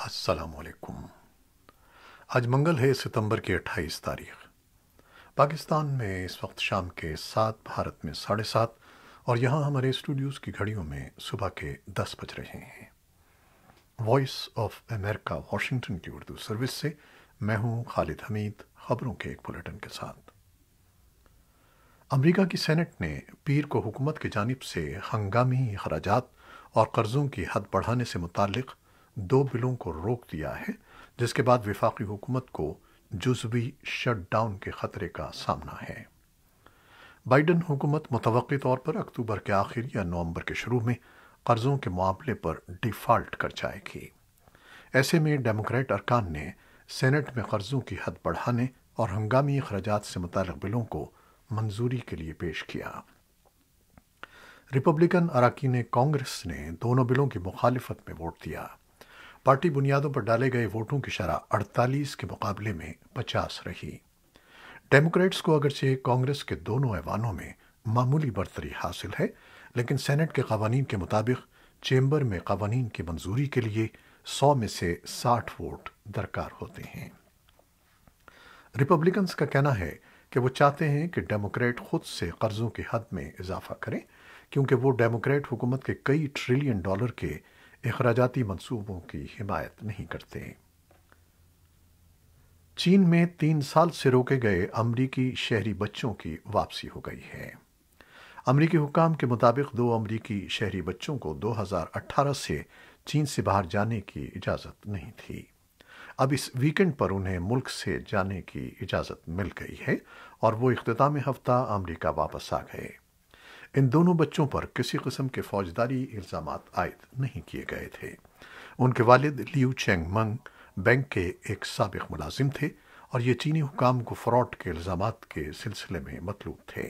السلام علیکم۔ آج منگل ہے، ستمبر کی 28 تاریخ۔ پاکستان میں اس وقت شام کے 7، بھارت میں 7:30 اور یہاں ہمارے اسٹوڈیوز کی گھڑیوں میں صبح کے 10 بج رہے ہیں۔ وائس آف امریکہ واشنگٹن کی اردو سروس سے میں ہوں خالد حمید، خبروں کے ایک بلیٹن کے ساتھ۔ امریکہ کی سینٹ نے پیر کو حکومت کی جانب سے ہنگامی اخراجات اور قرضوں کی حد بڑھانے سے متعلق 2 بلوں کو روک دیا ہے، جس کے بعد وفاقی حکومت کو جزوی شٹ ڈاؤن کے خطرے کا سامنا ہے۔ بائیڈن حکومت متوقع طور پر اکتوبر کے آخر یا نومبر کے شروع میں قرضوں کے معاملے پر ڈیفالٹ کر جائے گی۔ ایسے میں ڈیموکریٹ ارکان نے سینٹ میں قرضوں کی حد بڑھانے اور ہنگامی اخراجات سے متعلق بلوں کو منظوری کے لیے پیش کیا۔ ریپبلکن اراکین کانگریس نے دونوں بلوں کی مخالفت میں ووٹ دیا۔ پارٹی بنیادوں پر ڈالے گئے ووٹوں کی شرح 48 کے مقابلے میں 50 رہی۔ ڈیموکریٹس کو اگرچہ کانگریس کے دونوں ایوانوں میں معمولی برتری حاصل ہے، لیکن سینٹ کے قوانین کے مطابق چیمبر میں قوانین کی منظوری کے لیے 100 میں سے 60 ووٹ درکار ہوتے ہیں۔ ریپبلکنز کا کہنا ہے کہ وہ چاہتے ہیں کہ ڈیموکریٹ خود سے قرضوں کی حد میں اضافہ کریں، کیونکہ وہ ڈیموکریٹ حکومت کے کئی ٹریلین ڈالر کے اخراجاتی منصوبوں کی حمایت نہیں کرتے۔ چین میں 3 سال سے روکے گئے امریکی شہری بچوں کی واپسی ہو گئی ہے۔ امریکی حکام کے مطابق 2 امریکی شہری بچوں کو 2018 سے چین سے باہر جانے کی اجازت نہیں تھی۔ اب اس ویکنڈ پر انہیں ملک سے جانے کی اجازت مل گئی ہے اور وہ اختتامی ہفتہ امریکہ واپس آ گئے۔ ان دونوں بچوں پر کسی قسم کے فوجداری الزامات عائد نہیں کیے گئے تھے۔ ان کے والد لیو چینگ منگ بینک کے ایک سابق ملازم تھے اور یہ چینی حکام کو فراڈ کے الزامات کے سلسلے میں مطلوب تھے۔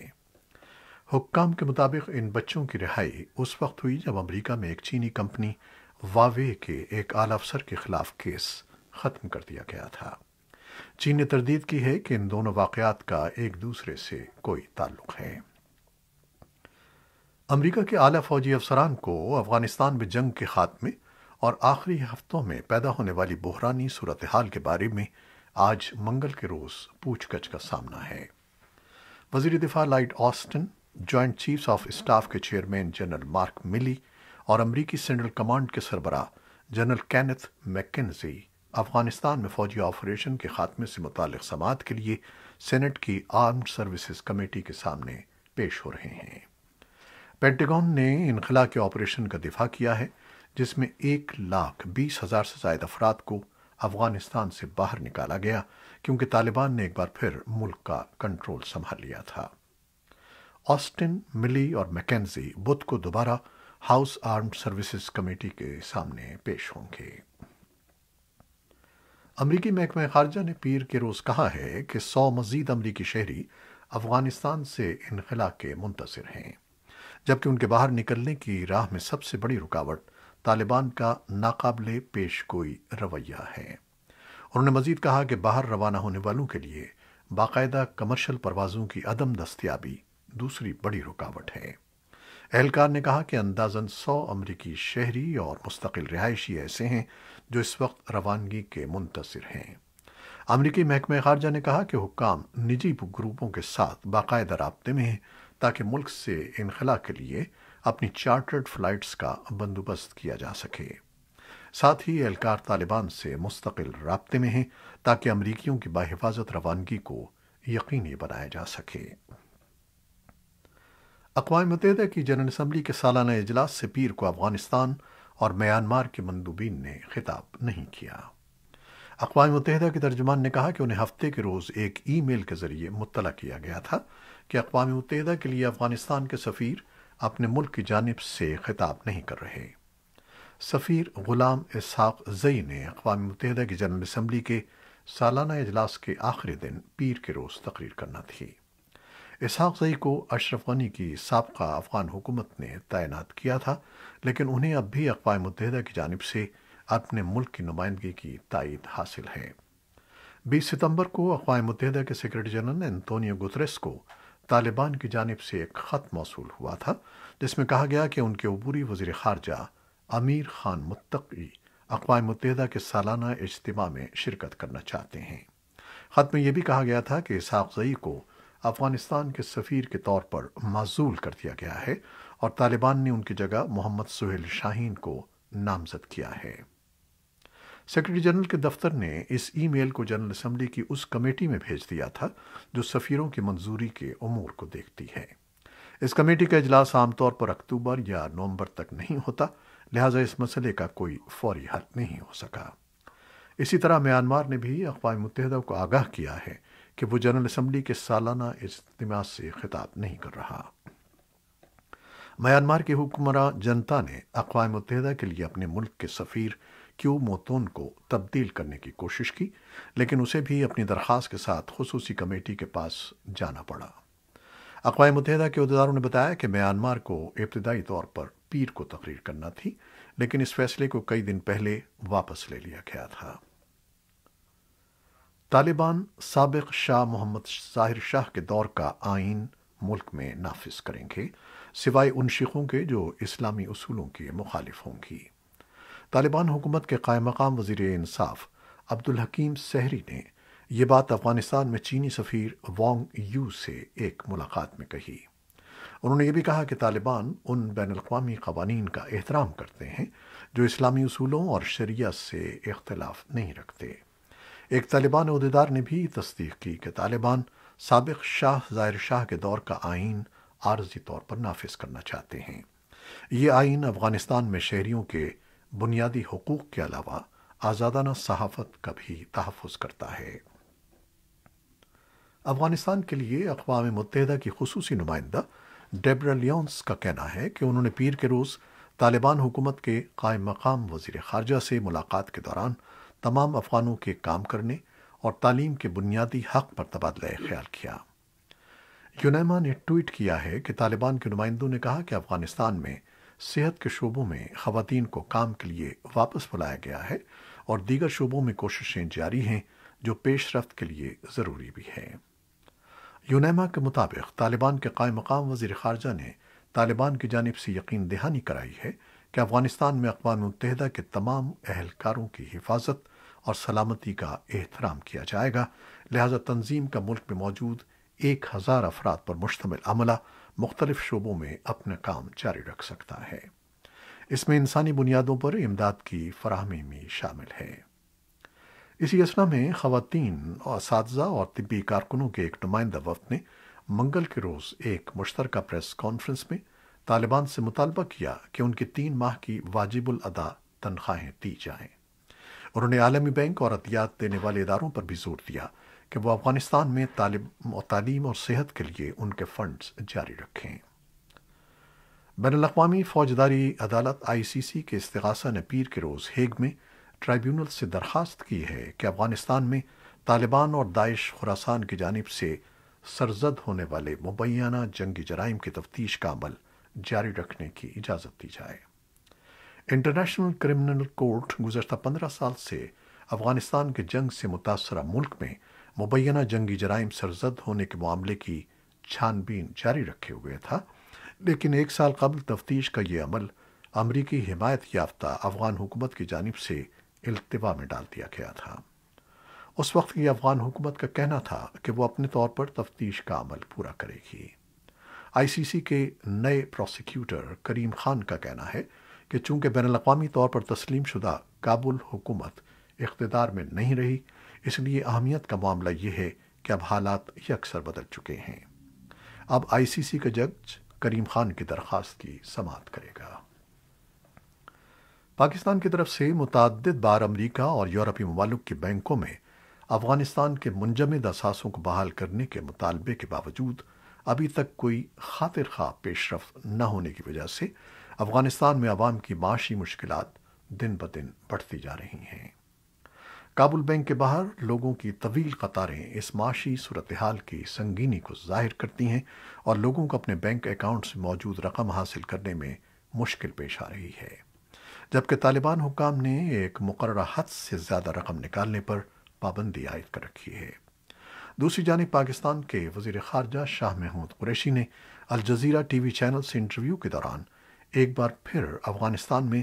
حکام کے مطابق ان بچوں کی رہائی اس وقت ہوئی جب امریکہ میں ایک چینی کمپنی واوے کے ایک اعلی افسر کے خلاف کیس ختم کر دیا گیا تھا۔ چین نے تردید کی ہے کہ ان دونوں واقعات کا ایک دوسرے سے کوئی تعلق ہے۔ امریکہ کے اعلیٰ فوجی افسران کو افغانستان میں جنگ کے خاتمے اور آخری ہفتوں میں پیدا ہونے والی بحرانی صورتحال کے بارے میں آج منگل کے روز پوچھ گچھ کا سامنا ہے۔ وزیر دفاع Lloyd Austin, joint chiefs of staff کے چیئرمین جنرل مارک ملی اور امریکی سینٹرل کمانڈ کے سربراہ جنرل کینتھ میکنزی افغانستان میں فوجی آپریشن کے خاتمے سے متعلق سماعت کے لیے سینٹ کی آرمڈ سروسز کمیٹی کے سامنے پیش ہو رہے ہیں۔ پینٹاگن نے انخلا کے آپریشن کا دفاع کیا ہے، جس میں 1,20,000 سے زائد افراد کو افغانستان سے باہر نکالا گیا کیونکہ طالبان نے ایک بار پھر ملک کا کنٹرول سنبھال لیا تھا۔ آسٹن، ملی اور میکنزی بدھ کو دوبارہ ہاؤس آرمڈ سروسز کمیٹی کے سامنے پیش ہوں گے۔ امریکی محکمہ خارجہ نے پیر کے روز کہا ہے کہ 100 مزید امریکی شہری افغانستان سے انخلا کے منتظر ہیں، جبکہ ان کے باہر نکلنے کی راہ میں سب سے بڑی رکاوٹ طالبان کا ناقابل پیش گوئی رویہ ہے۔ انہوں نے مزید کہا کہ باہر روانہ ہونے والوں کے لیے باقاعدہ کمرشل پروازوں کی عدم دستیابی دوسری بڑی رکاوٹ ہے۔ اہلکار نے کہا کہ اندازاً 100 امریکی شہری اور مستقل رہائشی ایسے ہیں جو اس وقت روانگی کے منتظر ہیں۔ امریکی محکمہ خارجہ نے کہا کہ حکام نجی گروپوں کے ساتھ باقاعدہ رابطے میں ہیں تاکہ ملک سے انخلا کے لیے اپنی چارٹرڈ فلائٹس کا بندوبست کیا جا سکے۔ ساتھ ہی اہلکار طالبان سے مستقل رابطے میں ہیں تاکہ امریکیوں کی باحفاظت روانگی کو یقینی بنایا جا سکے۔ اقوام متحدہ کی جنرل اسمبلی کے سالانہ اجلاس سے پیر کو افغانستان اور میانمار کے مندوبین نے خطاب نہیں کیا۔ اقوام متحدہ کے ترجمان نے کہا کہ انہیں ہفتے کے روز ایک ای میل کے ذریعے مطلع کیا گیا تھا کہ اقوام متحدہ کے لیے افغانستان کے سفیر اپنے ملک کی جانب سے خطاب نہیں کر رہے۔ سفیر غلام اسحاق زئی نے اقوام متحدہ کی جنرل اسمبلی کے سالانہ اجلاس کے آخری دن پیر کے روز تقریر کرنا تھی۔ اسحاق زئی کو اشرف غنی کی سابقہ افغان حکومت نے تعینات کیا تھا، لیکن انہیں اب بھی اقوام متحدہ کی جانب سے اپنے ملک کی نمائندگی کی تائید حاصل ہے۔ 20 ستمبر کو اقوام متحدہ کے سیکرٹری جنرل انتونیو گتریس کو طالبان کی جانب سے ایک خط موصول ہوا تھا، جس میں کہا گیا کہ ان کے عبوری وزیر خارجہ امیر خان متقی اقوام متحدہ کے سالانہ اجتماع میں شرکت کرنا چاہتے ہیں۔ خط میں یہ بھی کہا گیا تھا کہ اسحاق زئی کو افغانستان کے سفیر کے طور پر معزول کر دیا گیا ہے اور طالبان نے ان کی جگہ محمد سہیل شاہین کو نامزد کیا ہے۔ سیکرٹری جنرل کے دفتر نے اس ای میل کو جنرل اسمبلی کی اس کمیٹی میں بھیج دیا تھا جو سفیروں کی منظوری کے امور کو دیکھتی ہے۔ اس کمیٹی کا اجلاس عام طور پر اکتوبر یا نومبر تک نہیں ہوتا، لہٰذا اس مسئلے کا کوئی فوری حل نہیں ہو سکا۔ اسی طرح میانمار نے بھی اقوام متحدہ کو آگاہ کیا ہے کہ وہ جنرل اسمبلی کے سالانہ اجتماع سے خطاب نہیں کر رہا۔ میانمار کی حکمراں جنتا نے اقوام متحدہ کے لیے اپنے ملک کے سفیر کیو موتون کو تبدیل کرنے کی کوشش کی، لیکن اسے بھی اپنی درخواست کے ساتھ خصوصی کمیٹی کے پاس جانا پڑا۔ اقوام متحدہ کے عہدیداروں نے بتایا کہ میانمار کو ابتدائی طور پر پیر کو تقریر کرنا تھی، لیکن اس فیصلے کو کئی دن پہلے واپس لے لیا گیا تھا۔ طالبان سابق شاہ محمد ظاہر شاہ کے دور کا آئین ملک میں نافذ کریں گے، سوائے ان شیخوں کے جو اسلامی اصولوں کے مخالف ہوں گی۔ طالبان حکومت کے قائم مقام وزیر انصاف عبدالحکیم سحری نے یہ بات افغانستان میں چینی سفیر وانگ یو سے ایک ملاقات میں کہی۔ انہوں نے یہ بھی کہا کہ طالبان ان بین الاقوامی قوانین کا احترام کرتے ہیں جو اسلامی اصولوں اور شریعت سے اختلاف نہیں رکھتے۔ ایک طالبان عہدیدار نے بھی تصدیق کی کہ طالبان سابق شاہ ظاہر شاہ کے دور کا آئین عارضی طور پر نافذ کرنا چاہتے ہیں۔ یہ آئین افغانستان میں شہریوں کے بنیادی حقوق کے علاوہ آزادانہ صحافت کا بھی تحفظ کرتا ہے۔ افغانستان کے لیے اقوام متحدہ کی خصوصی نمائندہ ڈیبرا لیونس کا کہنا ہے کہ انہوں نے پیر کے روز طالبان حکومت کے قائم مقام وزیر خارجہ سے ملاقات کے دوران تمام افغانوں کے کام کرنے اور تعلیم کے بنیادی حق پر تبادلہ خیال کیا۔ یونیما نے ٹویٹ کیا ہے کہ طالبان کے نمائندوں نے کہا کہ افغانستان میں صحت کے شعبوں میں خواتین کو کام کے لیے واپس بلایا گیا ہے اور دیگر شعبوں میں کوششیں جاری ہیں جو پیش رفت کے لیے ضروری بھی ہے۔ یونیما کے مطابق طالبان کے قائم مقام وزیر خارجہ نے طالبان کی جانب سے یقین دہانی کرائی ہے کہ افغانستان میں اقوام متحدہ کے تمام اہلکاروں کی حفاظت اور سلامتی کا احترام کیا جائے گا، لہذا تنظیم کا ملک میں موجود 1000 افراد پر مشتمل عملہ مختلف شعبوں میں اپنا کام جاری رکھ سکتا ہے۔ اس میں انسانی بنیادوں پر امداد کی فراہمی بھی شامل ہے۔ اسی اثنا میں خواتین اور اساتذہ اور طبی کارکنوں کے ایک نمائندہ وفد نے منگل کے روز ایک مشترکہ پریس کانفرنس میں طالبان سے مطالبہ کیا کہ ان کی 3 ماہ کی واجب الادا تنخواہیں دی جائیں۔ انہوں نے عالمی بینک اور عطیات دینے والے اداروں پر بھی زور دیا کہ وہ افغانستان میں تعلیم اور صحت کے لیے ان کے فنڈز جاری رکھیں۔ بین الاقوامی فوجداری عدالت ICC کے استغاثہ نے پیر کے روز ہیگ میں ٹرائیبیونل سے درخواست کی ہے کہ افغانستان میں طالبان اور داعش خراسان کی جانب سے سرزد ہونے والے مبینہ جنگی جرائم کی تفتیش کا عمل جاری رکھنے کی اجازت دی جائے۔ انٹرنیشنل کرمنل کورٹ گزشتہ 15 سال سے افغانستان کے جنگ سے متاثرہ ملک میں مبینہ جنگی جرائم سرزد ہونے کے معاملے کی چھان بین جاری رکھے ہوئے تھا، لیکن 1 سال قبل تفتیش کا یہ عمل امریکی حمایت یافتہ افغان حکومت کی جانب سے التوا میں ڈال دیا گیا تھا۔ اس وقت کی افغان حکومت کا کہنا تھا کہ وہ اپنے طور پر تفتیش کا عمل پورا کرے گی۔ ICC کے نئے پروسیکیوٹر کریم خان کا کہنا ہے کہ چونکہ بین الاقوامی طور پر تسلیم شدہ کابل حکومت اقتدار میں نہیں رہی، اس لیے اہمیت کا معاملہ یہ ہے کہ اب حالات یکسر بدل چکے ہیں۔ اب ICC کا جج کریم خان کی درخواست کی سماعت کرے گا۔ پاکستان کی طرف سے متعدد بار امریکہ اور یورپی ممالک کے بینکوں میں افغانستان کے منجمد اثاثوں کو بحال کرنے کے مطالبے کے باوجود ابھی تک کوئی خاطر خواہ پیش رفت نہ ہونے کی وجہ سے افغانستان میں عوام کی معاشی مشکلات دن بدن بڑھتی جا رہی ہیں۔ کابل بینک کے باہر لوگوں کی طویل قطاریں اس معاشی صورتحال کی سنگینی کو ظاہر کرتی ہیں اور لوگوں کو اپنے بینک اکاؤنٹس میں موجود رقم حاصل کرنے میں مشکل پیش آ رہی ہے، جبکہ طالبان حکام نے ایک مقررہ حد سے زیادہ رقم نکالنے پر پابندی عائد کر رکھی ہے۔ دوسری جانب پاکستان کے وزیر خارجہ شاہ محمود قریشی نے الجزیرہ ٹی وی چینل سے انٹرویو کے دوران ایک بار پھر افغانستان میں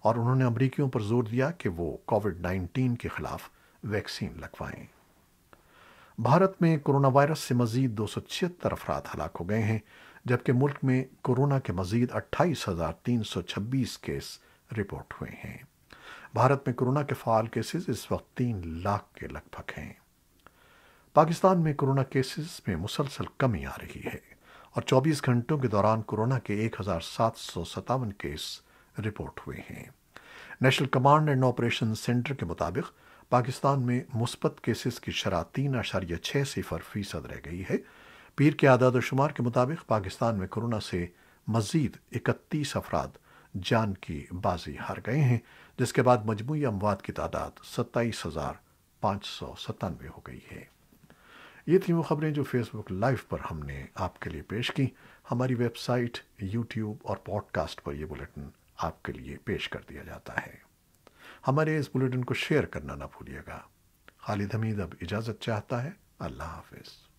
اور انہوں نے امریکیوں پر زور دیا کہ وہ کووڈ-19 کے خلاف ویکسین لگوائیں۔ بھارت میں کرونا وائرس سے مزید 276 افراد ہلاک ہو گئے ہیں، جبکہ ملک میں کورونا کے مزید 28,326 کیس رپورٹ ہوئے ہیں۔ بھارت میں کورونا کے فعال کیسز اس وقت 3 لاکھ کے لگ بھگ ہیں۔ پاکستان میں کورونا کیسز میں مسلسل کمی آ رہی ہے اور 24 گھنٹوں کے دوران کورونا کے 1,757 کیس رپورٹ ہوئے ہیں۔ National command and operation centre کے مطابق پاکستان میں مثبت کیسز کی شرح 3.60% رہ گئی ہے۔ پیر کے اعداد و شمار کے مطابق پاکستان میں کورونا سے مزید 31 افراد جان کی بازی ہار گئے ہیں، جس کے بعد مجموعی اموات کی تعداد 27,597 ہو گئی ہے۔ یہ تھیں وہ خبریں جو فیس بک لائیو پر ہم نے آپ کے لیے پیش کی۔ ہماری ویب سائٹ، یوٹیوب اور پوڈ کاسٹ پر یہ بلیٹن آپ کے لیے پیش کر دیا جاتا ہے۔ ہمارے اس بلیٹن کو شیئر کرنا نہ بھولیے گا۔ خالد حمید اب اجازت چاہتا ہے۔ اللہ حافظ۔